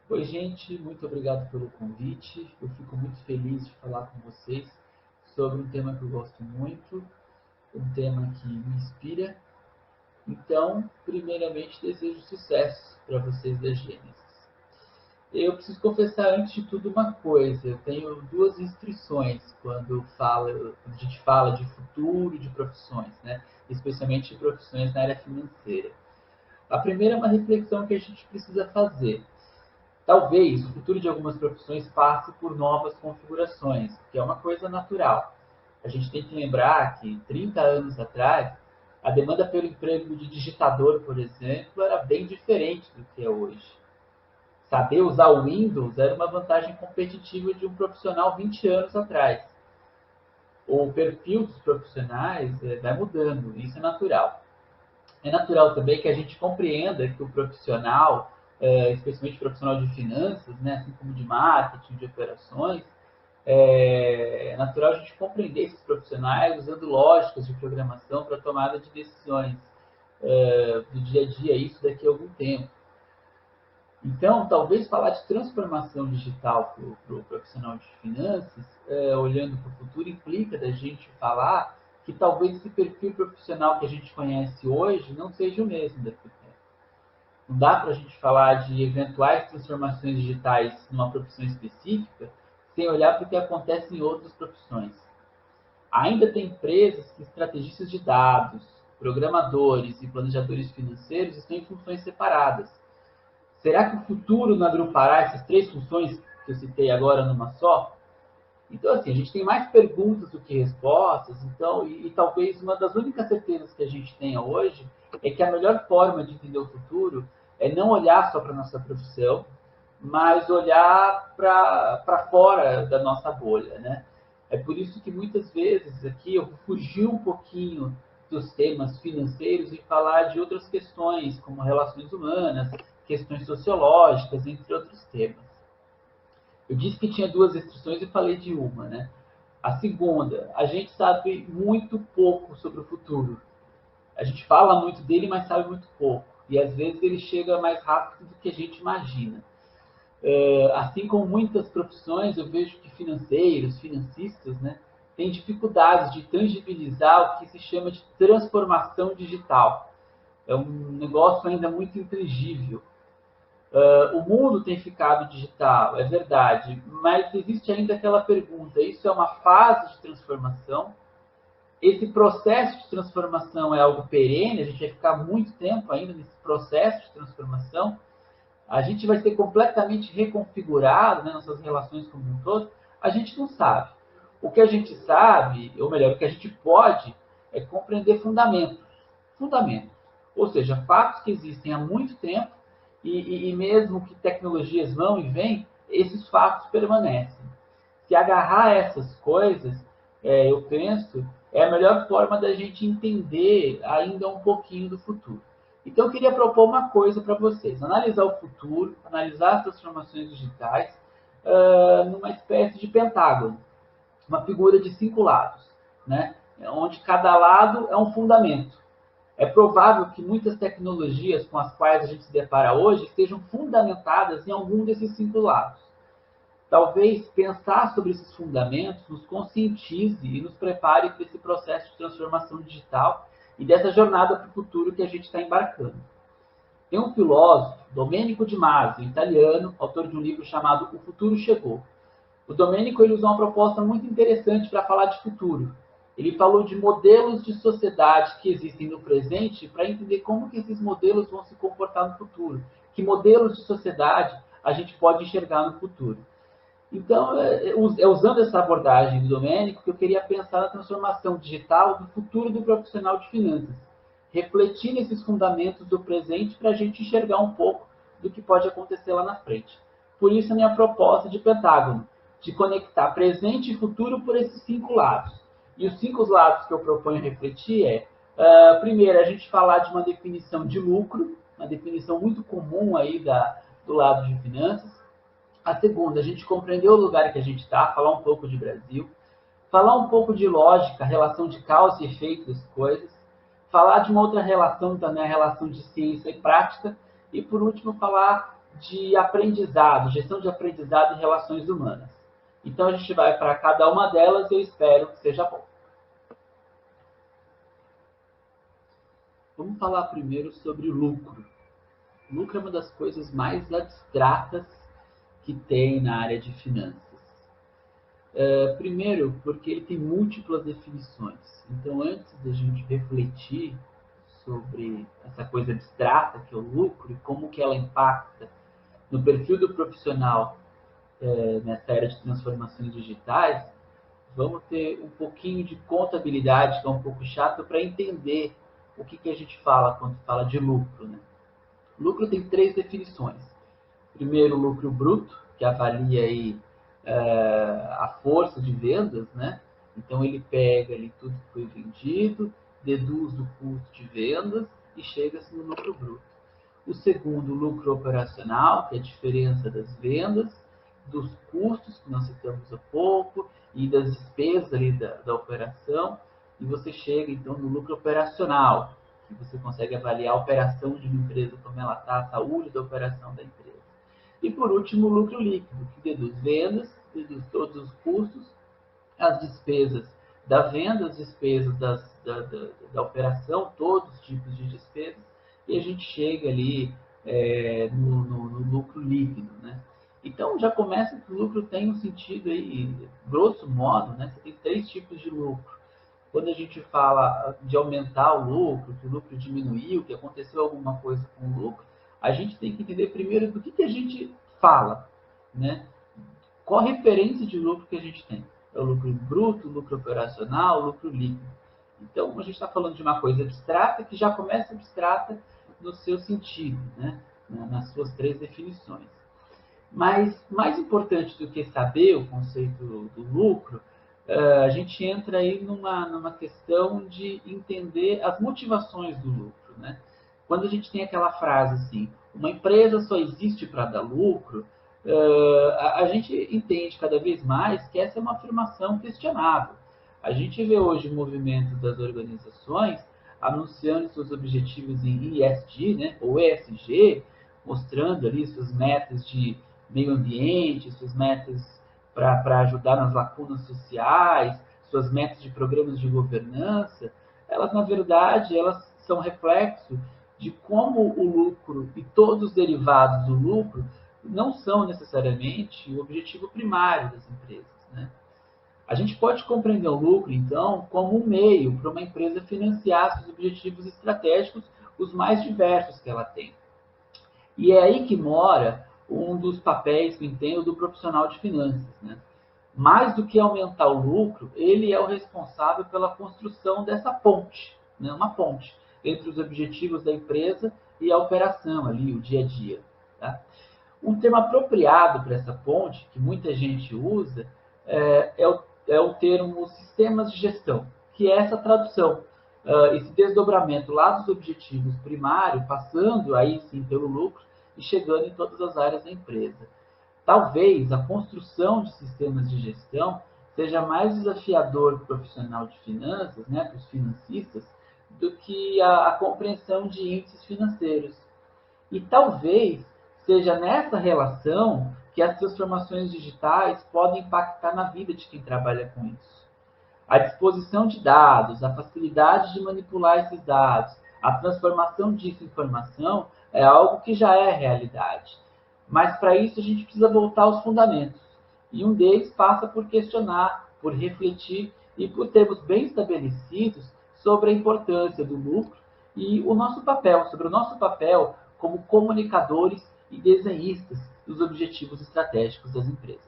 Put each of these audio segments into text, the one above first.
Oi, gente, muito obrigado pelo convite. Eu fico muito feliz de falar com vocês sobre um tema que eu gosto muito, um tema que me inspira. Então, primeiramente, desejo sucesso para vocês da Gênesis. Eu preciso confessar antes de tudo uma coisa: eu tenho duas instruções quando a gente fala de futuro de profissões, né? Especialmente de profissões na área financeira. A primeira é uma reflexão que a gente precisa fazer. Talvez o futuro de algumas profissões passe por novas configurações, que é uma coisa natural. A gente tem que lembrar que 30 anos atrás, a demanda pelo emprego de digitador, por exemplo, era bem diferente do que é hoje. Saber usar o Windows era uma vantagem competitiva de um profissional 20 anos atrás. O perfil dos profissionais vai mudando, isso é natural. É natural também que a gente compreenda que o profissional, especialmente o profissional de finanças, né, assim como de marketing, de operações, é natural a gente compreender esses profissionais usando lógicas de programação para tomada de decisões do dia a dia, isso daqui a algum tempo. Então, talvez falar de transformação digital para o pro profissional de finanças, olhando para o futuro, implica da gente falar que talvez esse perfil profissional que a gente conhece hoje não seja o mesmo daqui a tempo. Não dá para a gente falar de eventuais transformações digitais numa profissão específica sem olhar para o que acontece em outras profissões. Ainda tem empresas que estrategistas de dados, programadores e planejadores financeiros estão em funções separadas. Será que o futuro não agrupará essas três funções que eu citei agora numa só? Então, assim, a gente tem mais perguntas do que respostas, então, e talvez uma das únicas certezas que a gente tenha hoje é que a melhor forma de entender o futuro é não olhar só para a nossa profissão, mas olhar para fora da nossa bolha, né? É por isso que muitas vezes aqui eu vou fugir um pouquinho dos temas financeiros e falar de outras questões, como relações humanas, questões sociológicas, entre outros temas. Eu disse que tinha duas restrições e falei de uma, né? A segunda, a gente sabe muito pouco sobre o futuro. A gente fala muito dele, mas sabe muito pouco. E às vezes ele chega mais rápido do que a gente imagina. Assim como muitas profissões, eu vejo que financeiros, financistas, né, têm dificuldades de tangibilizar o que se chama de transformação digital. É um negócio ainda muito intangível. O mundo tem ficado digital, é verdade, mas existe ainda aquela pergunta: isso é uma fase de transformação? Esse processo de transformação é algo perene? A gente vai ficar muito tempo ainda nesse processo de transformação? A gente vai ser completamente reconfigurado, né, nossas relações como um todo? A gente não sabe. O que a gente sabe, ou melhor, o que a gente pode, é compreender fundamentos. Fundamentos. Ou seja, fatos que existem há muito tempo e mesmo que tecnologias vão e vêm, esses fatos permanecem. Se agarrar a essas coisas, eu penso, é a melhor forma da gente entender ainda um pouquinho do futuro. Então, eu queria propor uma coisa para vocês: analisar o futuro, analisar as transformações digitais, numa espécie de pentágono, uma figura de 5 lados, né? Onde cada lado é um fundamento. É provável que muitas tecnologias com as quais a gente se depara hoje estejam fundamentadas em algum desses 5 lados. Talvez pensar sobre esses fundamentos nos conscientize e nos prepare para esse processo de transformação digital e dessa jornada para o futuro que a gente está embarcando. Tem um filósofo, Domenico de Masi, italiano, autor de um livro chamado O Futuro Chegou. O Domênico ele usou uma proposta muito interessante para falar de futuro. Ele falou de modelos de sociedade que existem no presente para entender como que esses modelos vão se comportar no futuro. Que modelos de sociedade a gente pode enxergar no futuro. Então, usando essa abordagem do Domênico que eu queria pensar na transformação digital do futuro do profissional de finanças. Refletir nesses fundamentos do presente para a gente enxergar um pouco do que pode acontecer lá na frente. Por isso, a minha proposta de pentágono, de conectar presente e futuro por esses 5 lados. E os 5 lados que eu proponho refletir primeiro, a gente falar de uma definição de lucro, uma definição muito comum aí do lado de finanças. A segunda, a gente compreender o lugar que a gente está, falar um pouco de Brasil, falar um pouco de lógica, relação de causa e efeito das coisas, falar de uma outra relação também, a relação de ciência e prática, e por último falar de aprendizado, gestão de aprendizado e relações humanas. Então a gente vai para cada uma delas e eu espero que seja bom. Vamos falar primeiro sobre o lucro. O lucro é uma das coisas mais abstratas que tem na área de finanças. Primeiro, porque ele tem múltiplas definições. Então, antes da gente refletir sobre essa coisa abstrata que é o lucro e como que ela impacta no perfil do profissional nessa era de transformações digitais, vamos ter um pouquinho de contabilidade, que é um pouco chato, para entender o que a gente fala quando fala de lucro. Né? Lucro tem três definições. Primeiro, o lucro bruto, que avalia aí, a força de vendas, né? Então ele pega ali tudo que foi vendido, deduz do custo de vendas e chega-se no lucro bruto. O segundo, o lucro operacional, que é a diferença das vendas, dos custos que nós citamos há pouco e das despesas ali da operação. E você chega então no lucro operacional, que você consegue avaliar a operação de uma empresa, como ela está, a saúde da operação da empresa. E por último, o lucro líquido, que deduz vendas, deduz todos os custos, as despesas da venda, as despesas da operação, todos os tipos de despesas, e a gente chega ali no lucro líquido. Né? Então já começa que o lucro tem um sentido aí, grosso modo, né? Você tem três tipos de lucro. Quando a gente fala de aumentar o lucro, que o lucro diminuiu, que aconteceu alguma coisa com o lucro, a gente tem que entender primeiro do que a gente fala, né? Qual a referência de lucro que a gente tem? É o lucro bruto, o lucro operacional, o lucro líquido. Então, a gente está falando de uma coisa abstrata que já começa abstrata no seu sentido, né? Nas suas três definições. Mas, mais importante do que saber o conceito do lucro, a gente entra aí numa questão de entender as motivações do lucro. Né? Quando a gente tem aquela frase assim, uma empresa só existe para dar lucro, a gente entende cada vez mais que essa é uma afirmação questionável. A gente vê hoje movimentos das organizações anunciando seus objetivos em ESG, né, ou ESG, mostrando ali suas metas de meio ambiente, suas metas para ajudar nas lacunas sociais, suas metas de programas de governança, elas, na verdade, elas são reflexo de como o lucro e todos os derivados do lucro não são necessariamente o objetivo primário das empresas. Né? A gente pode compreender o lucro, então, como um meio para uma empresa financiar seus objetivos estratégicos, os mais diversos que ela tem. E é aí que mora um dos papéis que eu entendo do profissional de finanças. Né? Mais do que aumentar o lucro, ele é o responsável pela construção dessa ponte, né? Uma ponte entre os objetivos da empresa e a operação ali, o dia a dia. Tá? Um termo apropriado para essa ponte, que muita gente usa, é o termo sistemas de gestão, que é essa tradução, esse desdobramento lá dos objetivos primários, passando aí sim pelo lucro e chegando em todas as áreas da empresa. Talvez a construção de sistemas de gestão seja mais desafiador para o profissional de finanças, né, para os financistas, do que a compreensão de índices financeiros. E talvez seja nessa relação que as transformações digitais podem impactar na vida de quem trabalha com isso. A disposição de dados, a facilidade de manipular esses dados, a transformação disso em informação é algo que já é realidade. Mas para isso a gente precisa voltar aos fundamentos. E um deles passa por questionar, por refletir e por termos bem estabelecidos sobre a importância do lucro e o nosso papel, sobre o nosso papel como comunicadores e desenhistas dos objetivos estratégicos das empresas.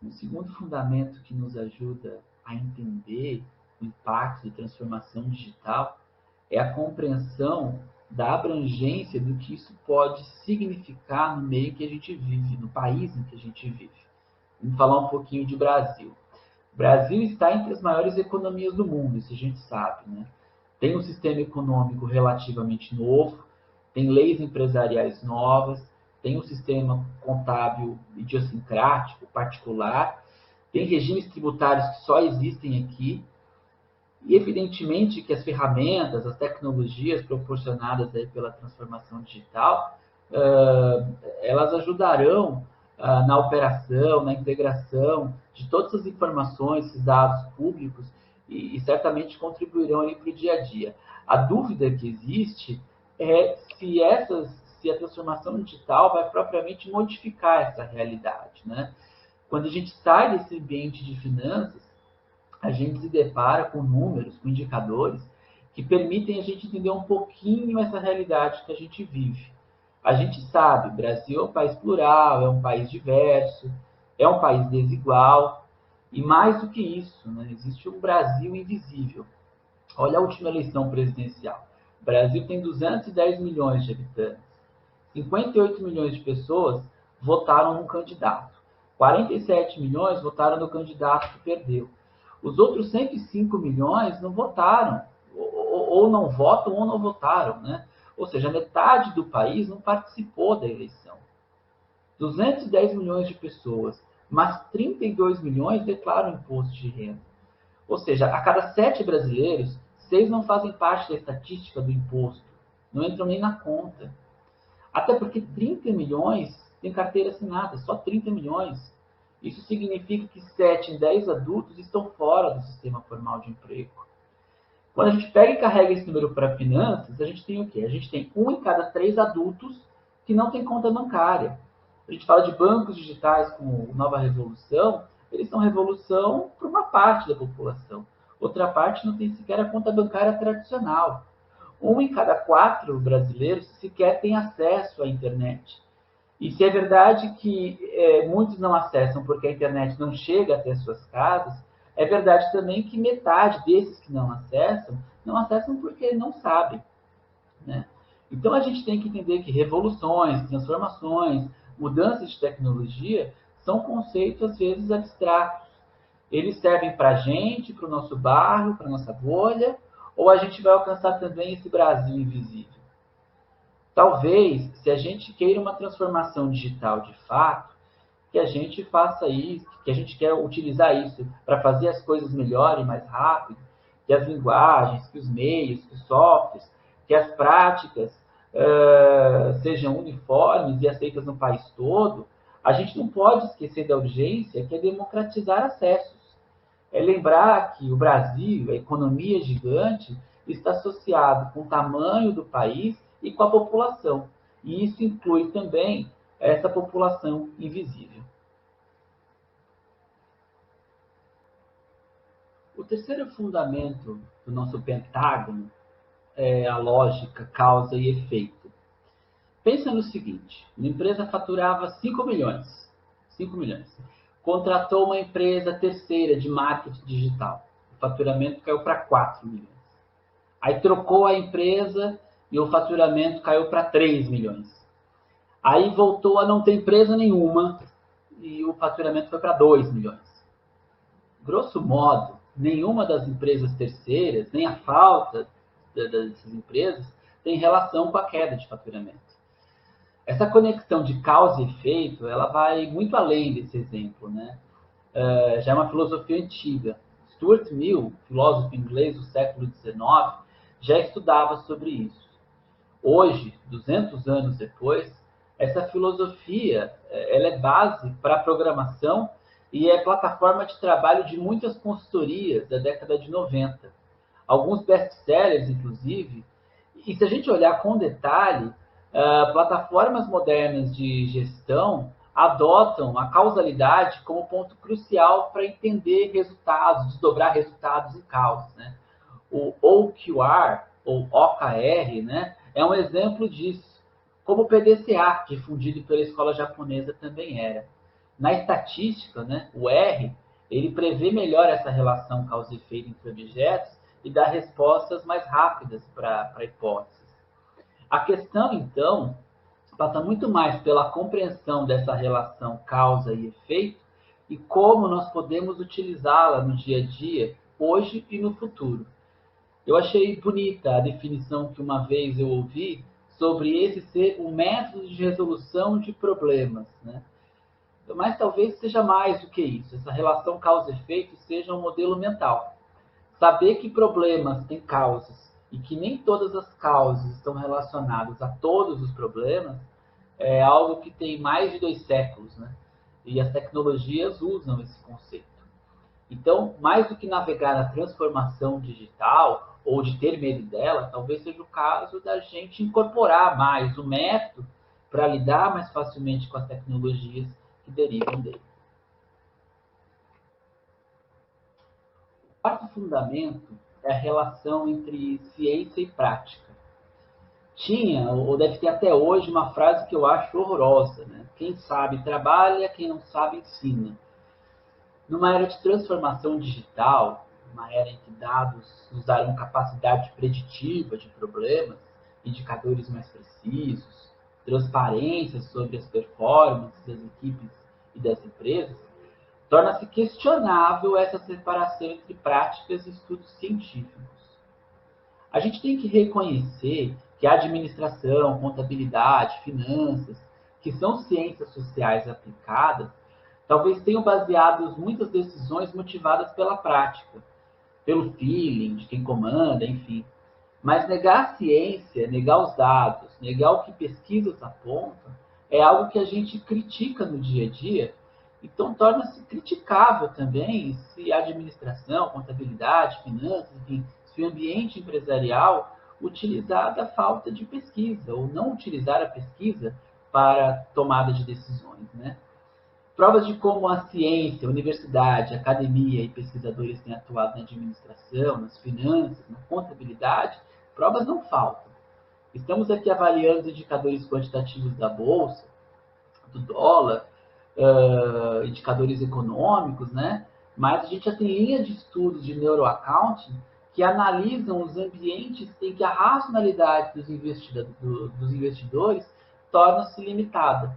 Um segundo fundamento que nos ajuda a entender o impacto da transformação digital é a compreensão da abrangência do que isso pode significar no meio que a gente vive, no país em que a gente vive. Vamos falar um pouquinho de Brasil. O Brasil está entre as maiores economias do mundo, isso a gente sabe, né? Tem um sistema econômico relativamente novo, tem leis empresariais novas, tem um sistema contábil idiosincrático, particular, tem regimes tributários que só existem aqui, E evidentemente que as ferramentas, as tecnologias proporcionadas aí pela transformação digital, elas ajudarão na operação, na integração de todas as informações, esses dados públicos, e certamente contribuirão para o dia a dia. A dúvida que existe é se a transformação digital vai propriamente modificar essa realidade, né? Quando a gente sai desse ambiente de finanças, a gente se depara com números, com indicadores que permitem a gente entender um pouquinho essa realidade que a gente vive. A gente sabe, o Brasil é um país plural, é um país diverso, é um país desigual, e mais do que isso, né, existe um Brasil invisível. Olha a última eleição presidencial. O Brasil tem 210 milhões de habitantes. 58 milhões de pessoas votaram num candidato. 47 milhões votaram no candidato que perdeu. Os outros 105 milhões não votaram, ou não votam ou não votaram, né? Ou seja, metade do país não participou da eleição. 210 milhões de pessoas, mas 32 milhões declaram imposto de renda. Ou seja, a cada 7 brasileiros, 6 não fazem parte da estatística do imposto, não entram nem na conta. Até porque 30 milhões têm carteira assinada, só 30 milhões. Isso significa que 7 em 10 adultos estão fora do sistema formal de emprego. Quando a gente pega e carrega esse número para finanças, a gente tem o quê? A gente tem 1 em cada 3 adultos que não tem conta bancária. A gente fala de bancos digitais como Nova Revolução, eles são revolução para uma parte da população. Outra parte não tem sequer a conta bancária tradicional. 1 em cada 4 brasileiros sequer tem acesso à internet. E se é verdade que muitos não acessam porque a internet não chega até suas casas, é verdade também que metade desses que não acessam porque não sabem, né? Então a gente tem que entender que revoluções, transformações, mudanças de tecnologia são conceitos às vezes abstratos. Eles servem para a gente, para o nosso bairro, para a nossa bolha, ou a gente vai alcançar também esse Brasil invisível? Talvez, se a gente queira uma transformação digital de fato, que a gente faça isso, que a gente quer utilizar isso para fazer as coisas melhor e mais rápido, que as linguagens, que os meios, que os softwares, que as práticas sejam uniformes e aceitas no país todo, a gente não pode esquecer da urgência que é democratizar acessos. É lembrar que o Brasil, a economia gigante, está associado com o tamanho do país e com a população. E isso inclui também essa população invisível. O terceiro fundamento do nosso pentágono é a lógica causa e efeito. Pensa no seguinte, uma empresa faturava 5 milhões. 5 milhões. Contratou uma empresa terceira de marketing digital. O faturamento caiu para 4 milhões. Aí trocou a empresa e o faturamento caiu para 3 milhões. Aí voltou a não ter empresa nenhuma e o faturamento foi para 2 milhões. Grosso modo, nenhuma das empresas terceiras, nem a falta dessas empresas, tem relação com a queda de faturamento. Essa conexão de causa e efeito, ela vai muito além desse exemplo, né? Já é uma filosofia antiga. Stuart Mill, filósofo inglês do século XIX, já estudava sobre isso. Hoje, 200 anos depois, essa filosofia ela é base para a programação e é plataforma de trabalho de muitas consultorias da década de 90. Alguns best-sellers, inclusive. E se a gente olhar com detalhe, plataformas modernas de gestão adotam a causalidade como ponto crucial para entender resultados, desdobrar resultados em causas, né? O OQR, ou OKR, né, é um exemplo disso, como o PDCA, difundido pela escola japonesa, também era. Na estatística, né, o R, ele prevê melhor essa relação causa e efeito entre objetos e dá respostas mais rápidas para hipóteses. A questão, então, passa muito mais pela compreensão dessa relação causa e efeito e como nós podemos utilizá-la no dia a dia, hoje e no futuro. Eu achei bonita a definição que uma vez eu ouvi sobre esse ser um método de resolução de problemas, né? Mas talvez seja mais do que isso. Essa relação causa-efeito seja um modelo mental. Saber que problemas têm causas e que nem todas as causas estão relacionadas a todos os problemas é algo que tem mais de 2 séculos, né? E as tecnologias usam esse conceito. Então, mais do que navegar na transformação digital ou de ter medo dela, talvez seja o caso da gente incorporar mais o método para lidar mais facilmente com as tecnologias que derivam dele. O quarto fundamento é a relação entre ciência e prática. Tinha, ou deve ter até hoje, uma frase que eu acho horrorosa, né? Quem sabe trabalha, quem não sabe ensina. Numa era de transformação digital, uma era em que dados nos darão capacidade preditiva de problemas, indicadores mais precisos, transparência sobre as performances das equipes e das empresas, torna-se questionável essa separação entre práticas e estudos científicos. A gente tem que reconhecer que a administração, contabilidade, finanças, que são ciências sociais aplicadas, talvez tenham baseado muitas decisões motivadas pela prática, pelo feeling de quem comanda, enfim. Mas negar a ciência, negar os dados, negar o que pesquisas apontam, é algo que a gente critica no dia a dia, então torna-se criticável também se a administração, contabilidade, finanças, enfim, se o ambiente empresarial utilizar da falta de pesquisa, ou não utilizar a pesquisa para tomada de decisões, né? Provas de como a ciência, a universidade, a academia e pesquisadores têm atuado na administração, nas finanças, na contabilidade, provas não faltam. Estamos aqui avaliando os indicadores quantitativos da bolsa, do dólar, indicadores econômicos, né? Mas a gente já tem linha de estudos de neuroaccounting que analisam os ambientes em que a racionalidade dos investidores torna-se limitada.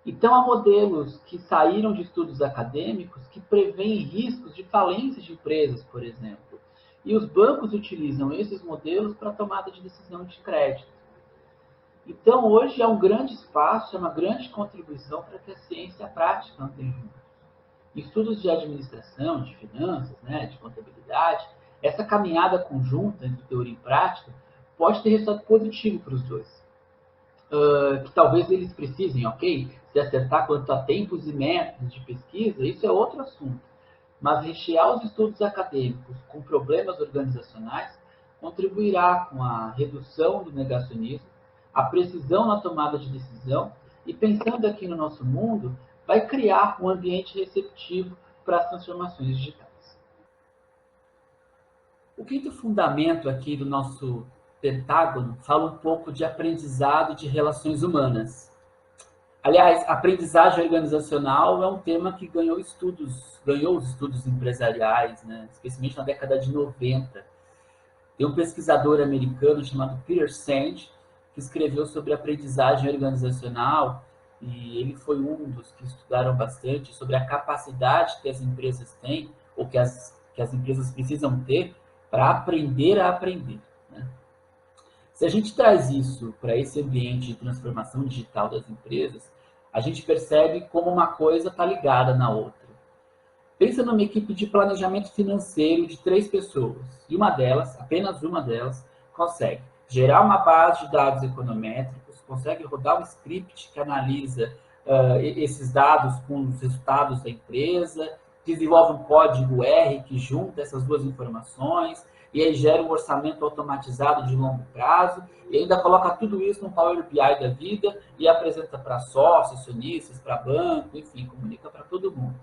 Então, há modelos que saíram de estudos acadêmicos que prevêem riscos de falência de empresas, por exemplo. E os bancos utilizam esses modelos para a tomada de decisão de crédito. Então, hoje é um grande espaço, é uma grande contribuição para que a ciência e a prática andem juntos. Estudos de administração, de finanças, né, de contabilidade, essa caminhada conjunta entre teoria e prática pode ter resultado positivo para os dois. Que talvez eles precisem, ok? Se acertar quanto a tempos e métodos de pesquisa, isso é outro assunto. Mas rechear os estudos acadêmicos com problemas organizacionais contribuirá com a redução do negacionismo, a precisão na tomada de decisão e, pensando aqui no nosso mundo, vai criar um ambiente receptivo para as transformações digitais. O quinto fundamento aqui do nosso pentágono fala um pouco de aprendizado de relações humanas. Aliás, aprendizagem organizacional é um tema que ganhou os estudos empresariais, né? Especialmente na década de 90. Tem um pesquisador americano chamado Peter Senge, que escreveu sobre aprendizagem organizacional, e ele foi um dos que estudaram bastante sobre a capacidade que as empresas têm, ou que as empresas precisam ter, para aprender a aprender. Né? Se a gente traz isso para esse ambiente de transformação digital das empresas, a gente percebe como uma coisa está ligada na outra. Pensa numa equipe de planejamento financeiro de 3 pessoas, e uma delas, apenas uma delas, consegue gerar uma base de dados econométricos, consegue rodar um script que analisa esses dados com os resultados da empresa, desenvolve um código R que junta essas duas informações, e aí gera um orçamento automatizado de longo prazo, e ainda coloca tudo isso no Power BI da vida e apresenta para sócios, acionistas, para banco, enfim, comunica para todo mundo.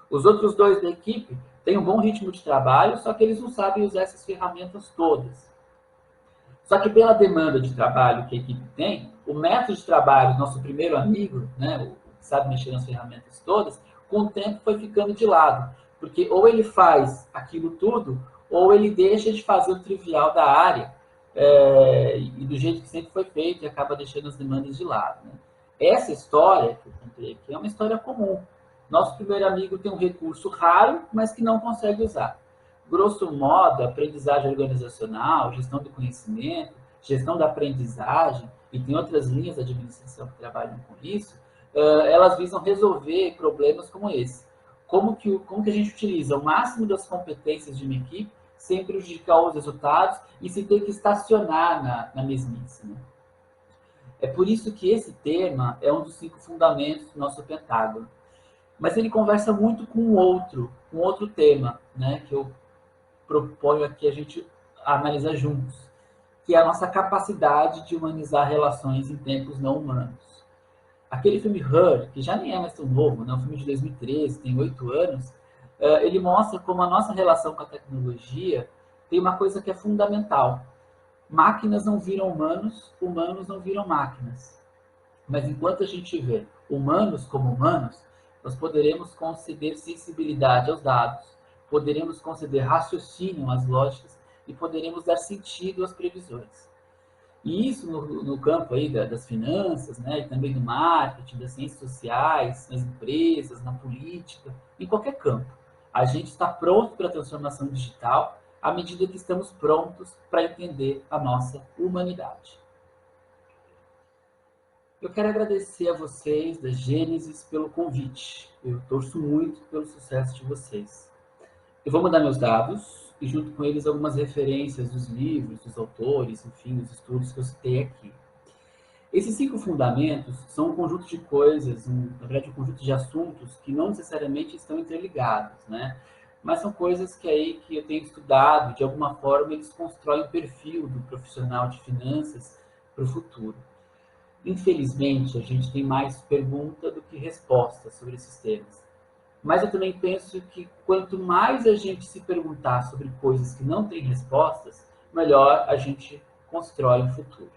Os outros 2 da equipe têm um bom ritmo de trabalho, só que eles não sabem usar essas ferramentas todas. Só que pela demanda de trabalho que a equipe tem, o método de trabalho, nosso primeiro amigo, né, o que sabe mexer nas ferramentas todas, com o tempo foi ficando de lado. Porque ou ele faz aquilo tudo, ou ele deixa de fazer o trivial da área, e do jeito que sempre foi feito, e acaba deixando as demandas de lado. Né? Essa história que eu contei aqui é uma história comum. Nosso primeiro amigo tem um recurso raro, mas que não consegue usar. Grosso modo, aprendizagem organizacional, gestão do conhecimento, gestão da aprendizagem, e tem outras linhas da administração que trabalham com isso, elas visam resolver problemas como esse. Como que a gente utiliza o máximo das competências de uma equipe sem prejudicar os resultados e sem ter que estacionar na mesmice, né? É por isso que esse tema é um dos 5 fundamentos do nosso pentágono. Mas ele conversa muito com outro tema, né, que eu proponho aqui a gente analisar juntos, que é a nossa capacidade de humanizar relações em tempos não humanos. Aquele filme Her, que já nem é mais tão novo, né, um filme de 2013, tem 8 anos, ele mostra como a nossa relação com a tecnologia tem uma coisa que é fundamental. Máquinas não viram humanos, humanos não viram máquinas. Mas enquanto a gente vê humanos como humanos, nós poderemos conceder sensibilidade aos dados, poderemos conceder raciocínio às lógicas e poderemos dar sentido às previsões. E isso no campo aí das finanças, né, e também do marketing, das ciências sociais, nas empresas, na política, em qualquer campo. A gente está pronto para a transformação digital à medida que estamos prontos para entender a nossa humanidade. Eu quero agradecer a vocês da Gênesis pelo convite. Eu torço muito pelo sucesso de vocês. Eu vou mandar meus dados e junto com eles algumas referências dos livros, dos autores, enfim, dos estudos que eu citei aqui. Esses 5 fundamentos são um conjunto de coisas, na verdade um conjunto de assuntos que não necessariamente estão interligados, né? Mas são coisas que eu tenho estudado, de alguma forma eles constroem o perfil do profissional de finanças para o futuro. Infelizmente, a gente tem mais pergunta do que resposta sobre esses temas. Mas eu também penso que quanto mais a gente se perguntar sobre coisas que não têm respostas, melhor a gente constrói um futuro.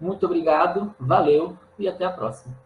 Muito obrigado, valeu e até a próxima.